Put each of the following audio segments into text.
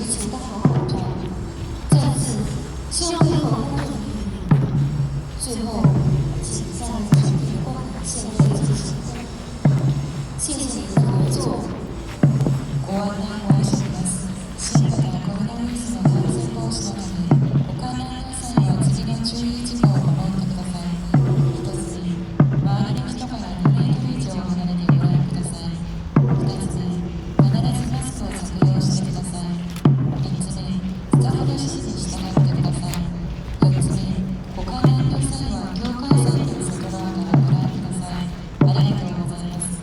实情的好好照顾。再次，希望可以和工作人员。最后，请在场地观看现在进行。谢谢你的合作。ご案内申し上げます。新型コロナウイルスの感染防止のため、ご観覧の際は次の注意事項を守ってください。一つ目、周りの人から2メートル以上離れてご覧ください。二つ目、必ずマスクを着用してください。三つ目、スタッフの指示に従ってください。四つ目、ご観覧の際は境界線の外側からご覧ください。ありがとうございます。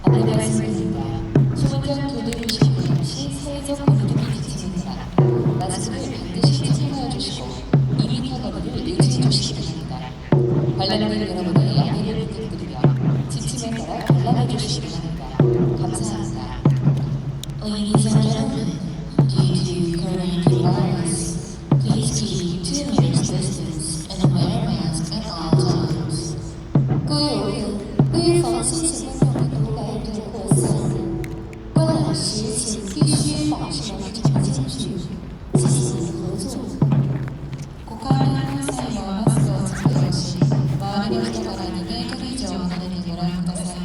안내말씀드립니다. 소문장 도내주신 분 시 사회적 거리두기 지침입니다. 마스크를 반드시 착용하여 주시고 2m 거리를 유지해 주시기 바랍니다. 관람객 여러분의 양해를 부탁드리며 지침에 따라 관람해 주시기 바랍니다. 감사합니다. Ladies and gentlemen, due to coronavirus, please keep 2 meters distance and wear a mask at all times. 各位预防新型冠状病毒感染的扩散，观览时请必须保持两场间距。谢谢您的合作。ご観覧の際はマスクを着用し、周りの人から2メートル以上離れてご覧ください。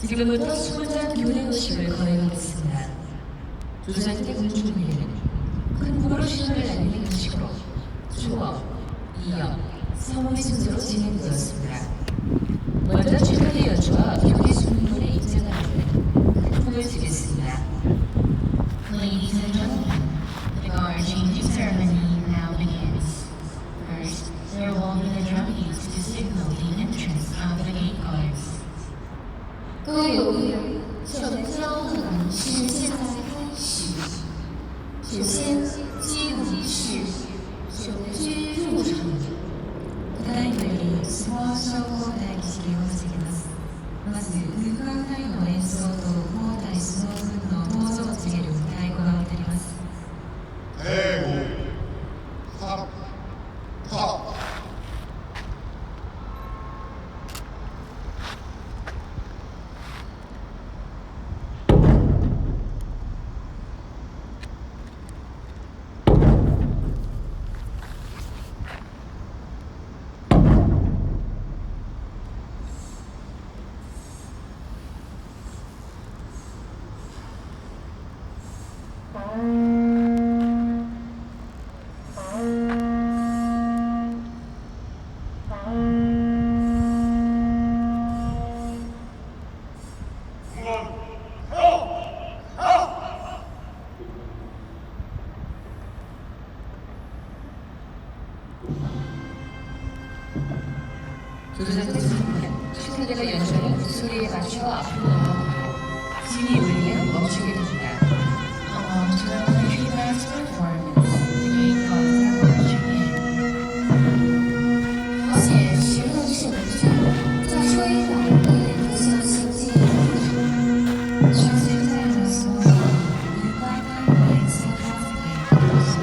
지금부터 소문장 교대의식을 거행하겠습니다. 조사팀 공중회는 큰 구로 신호를 날리는 형식으로 초업, 이역, 성의 순서로 진행되었습니다. 먼저 최근의 연주와 교대 수문문에 입장하는 큰 곡을 드리겠습니다. Ladies and gentlemen, the guard changing ceremony now begins. First, there will be the drum beats to signal the entrance of the gate guards. 各位游客，首交轮是现在开始。首先，接舞仪式，首居入场。ただいまよりスポーツ交代儀式を始めます。まず、空間隊の演奏と交代相撲軍のポーズを告げる太鼓が渡ります。대구, 탑, 탑. 조사팀 수상자가 연주하는 소리에 맞춰 앞으로 나아가고 진이 울리면 멈추게 됩니다. Along to the country dance performance, the gate guards are marching in. 好险，时刻是文具，再说一会儿，我也不相信自己。出现在了所有无关他人演奏他自己的东西。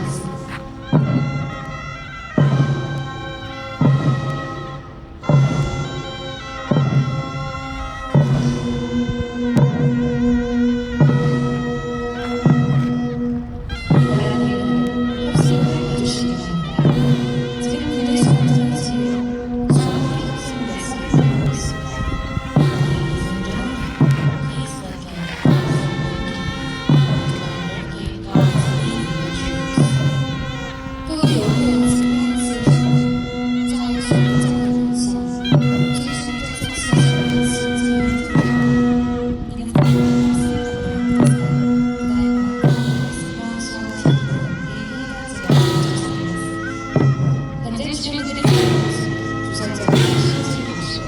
지금 그대 심장이 지금 수많은 힘내 소리를 있습니다. 현재 출연들의 조선자의 시즌 보시오.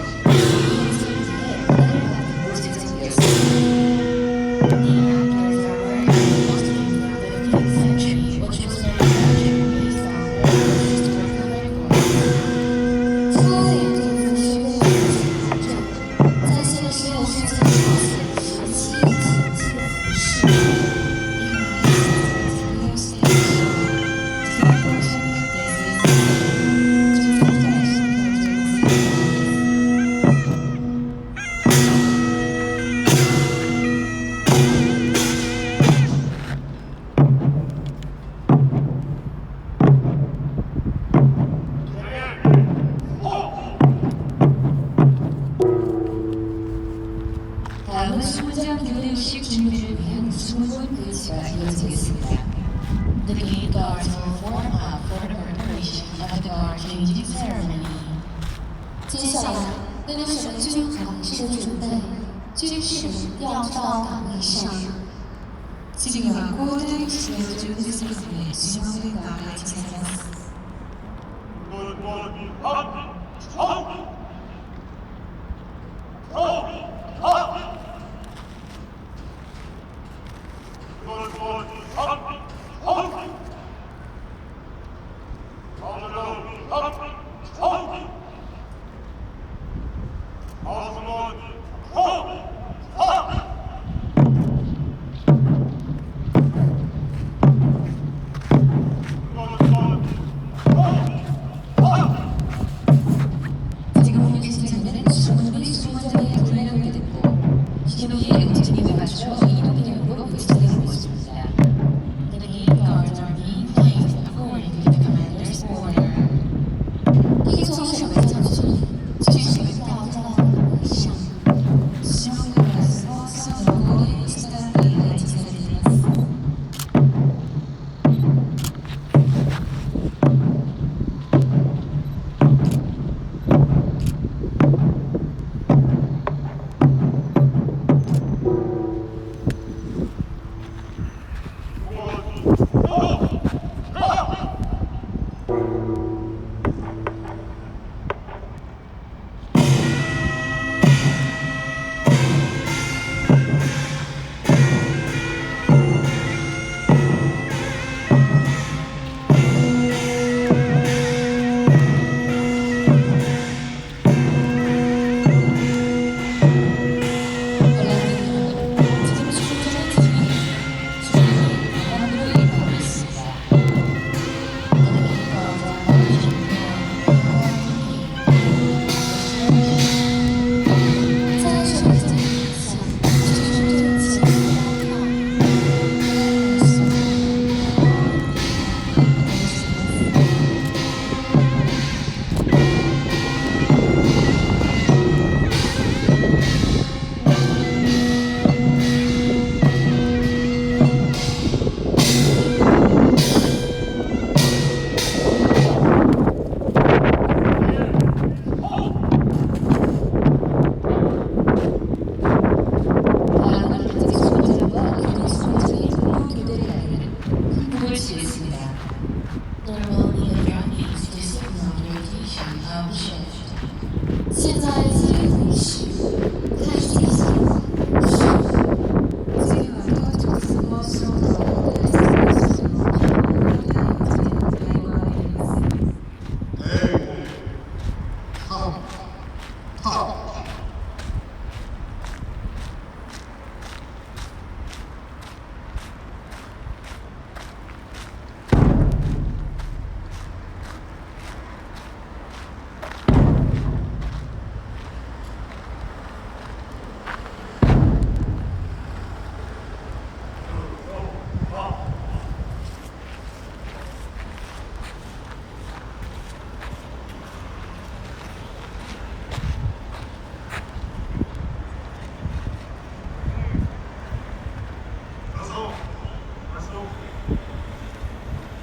다음은 수장 교대식 준비를 위한 수문 글씨가 이어지겠습니다. The gate guards will form up for the preparation of the guard changing ceremony. 接下来，为了什么军港式的准备，军士要到岗位上。次は交代式を準備するため指導が配置されます。 지금 보여주신 장면은 수문이 수문장의 불량을 듣고 신호의 움직임에 맞춰 이동형으로 배치되고 있습니다. The gate guards are being placed according to the commander's order.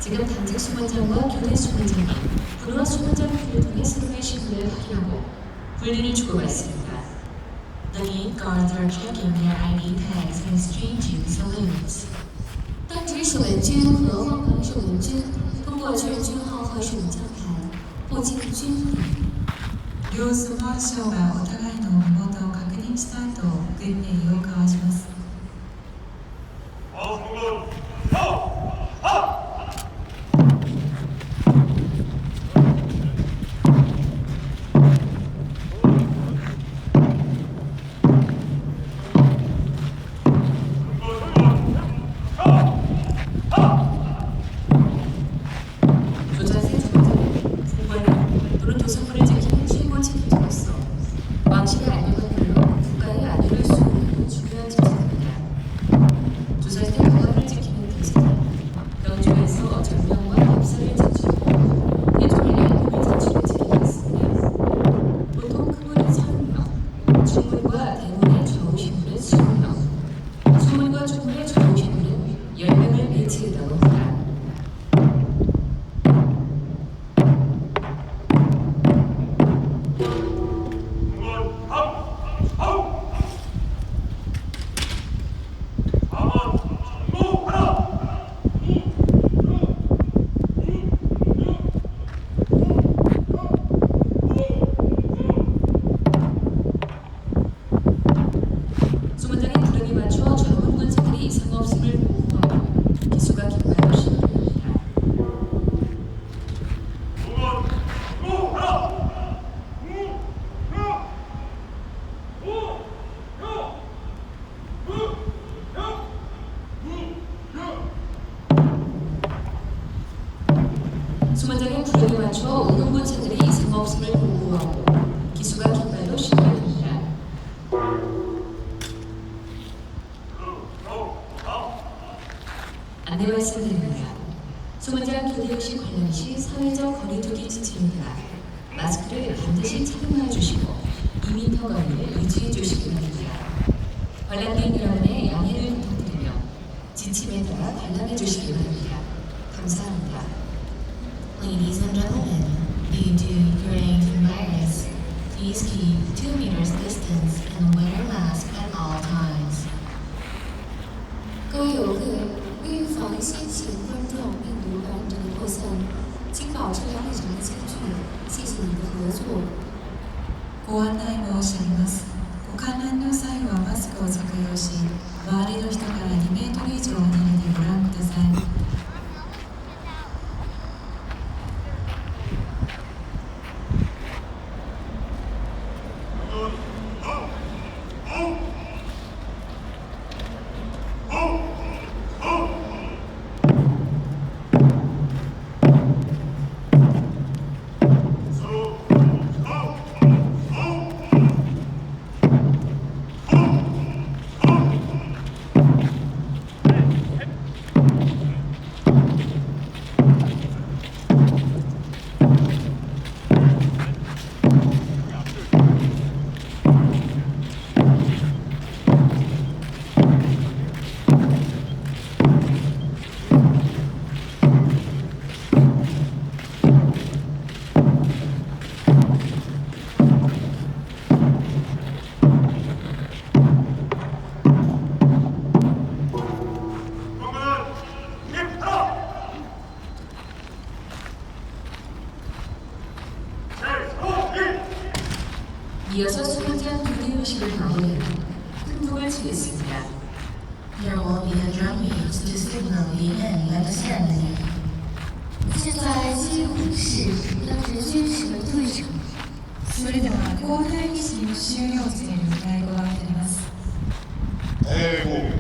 지금 당직 수문장과 교대 수문장이 분화 수문장 뷰를 통해 서로의 신분을 확인하고 분리를 주고받습니다. The gate guards are checking their ID tags and exchanging salutes. 当值守文君和望旁守文君通过确认君号和守文交谈，不经军礼。両スマートがお互いの身元を確認した後、軍礼を交わします。조자세 정자는 공관을 또는 조선물을 지키는 최고 책임자로서 왕실의 안녕과 물론 국가의 안위를 수호하는 중요한 직책입니다. 조선시대 국가를 지키는 대제는 영주에서 전명과 법사를 제출하고 대종을 양금을 제출해 책임졌습니다. 보통 크문은 30명, 중문과 대문의 좌우신문은 20명, 중문과 중문의 좌우신문은 10명을 배치했다고 합니다. 수문장의 구름이 맞춰 좌문 군사들이 이상 없음을 보고하고 기수가 깃발로 신호합니다. 수문장의 구름이 맞춰 오는 군사들이 이상 없음을 보고하고 기수가 깃발로 신호합니다. 안내 말씀드립니다. 수문장 교대 시 관람 시 사회적 거리두기 지침입니다. 마스크를 반드시 착용해 주시고 2m 거리를 유지해 주시기 바랍니다. 관람객 여러분의 양해를 부탁드리며 지침에 따라 관람해 주시기 바랍니다. 감사합니다. Ladies and gentlemen, due to coronavirus, please keep 2 meters distance and wear a mask at all times. 各位游客，为预防新型冠状病毒感染的扩散，请保持2米长的间距。谢谢你的合作。ご案内申し上げます。ご観覧の際はマスクを着用し、周りの人から2メートル以上離れてご覧ください。이어서 수문장 교대 음식을 마무리하며 큰국을 치겠습니다. There will be a drum beat to signal the end of the ceremony. 现在进入仪式，让人军士们退场。それでは交代儀式終了時に迎えご覧いただきます。英語